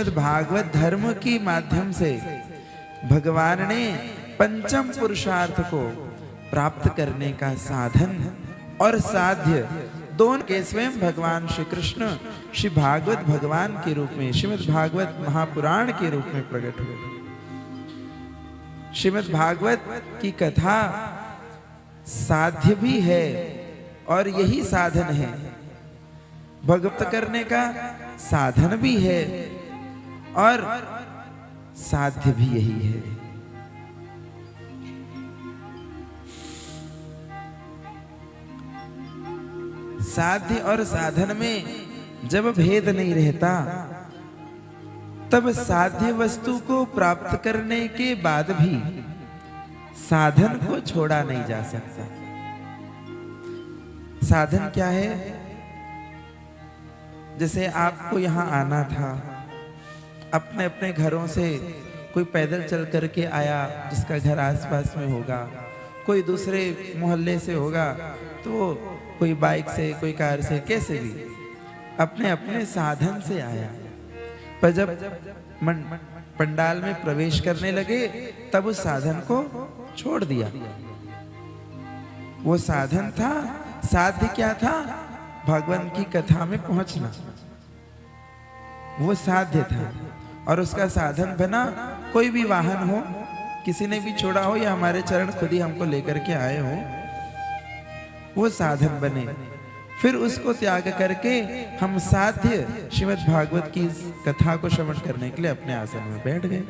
श्रीमद् भागवत धर्म के माध्यम से भगवान ने पंचम पुरुषार्थ को प्राप्त करने का साधन और साध्य दोनों के स्वयं भगवान श्री कृष्ण श्री भागवत भगवान के रूप में श्रीमद् भागवत महापुराण के रूप में प्रकट हुए। श्रीमद् भागवत की कथा साध्य भी है और यही साधन है, भगवत करने का साधन भी है और साध्य भी यही है। साध्य और साधन में जब भेद नहीं रहता तब साध्य वस्तु को प्राप्त करने के बाद भी साधन को छोड़ा नहीं जा सकता। साधन क्या है? जैसे आपको यहां आना था, अपने अपने घरों से कोई पैदल चल करके आया जिसका घर आसपास में होगा, कोई दूसरे मोहल्ले से होगा, तो कोई बाइक से, कोई कार से, कैसे भी अपने अपने साधन से आया। पर जब पंडाल में प्रवेश करने लगे तब उस साधन को छोड़ दिया। वो साधन था, साध्य क्या था? भगवान की कथा में पहुंचना, वो साध्य था। और उसका साधन बना कोई भी वाहन हो, किसी ने भी छोड़ा हो या हमारे चरण खुद ही हमको लेकर के आए हो, वो साधन बने। फिर उसको त्याग करके हम साध्य श्रीमद् भागवत की कथा को श्रवण करने के लिए अपने आसन में बैठ गए।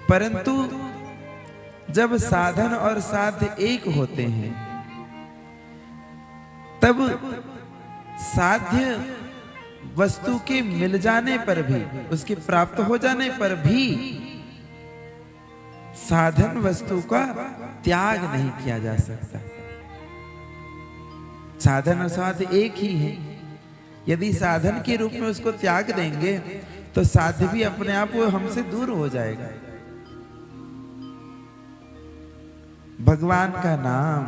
परंतु जब साधन और साध्य एक होते हैं तब साध्य वस्तु के मिल जाने पर भी, उसके प्राप्त हो जाने पर भी साधन वस्तु का त्याग नहीं किया जा सकता। साधन और साध्य एक ही है। यदि साधन के रूप में उसको त्याग देंगे तो साध्य भी अपने आप वो हमसे दूर हो जाएगा। भगवान का नाम,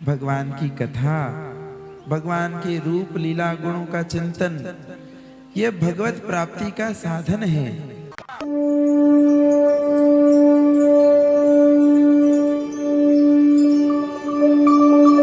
भगवान की कथा, भगवान के रूप लीला गुणों का चिंतन, यह भगवत प्राप्ति का साधन है।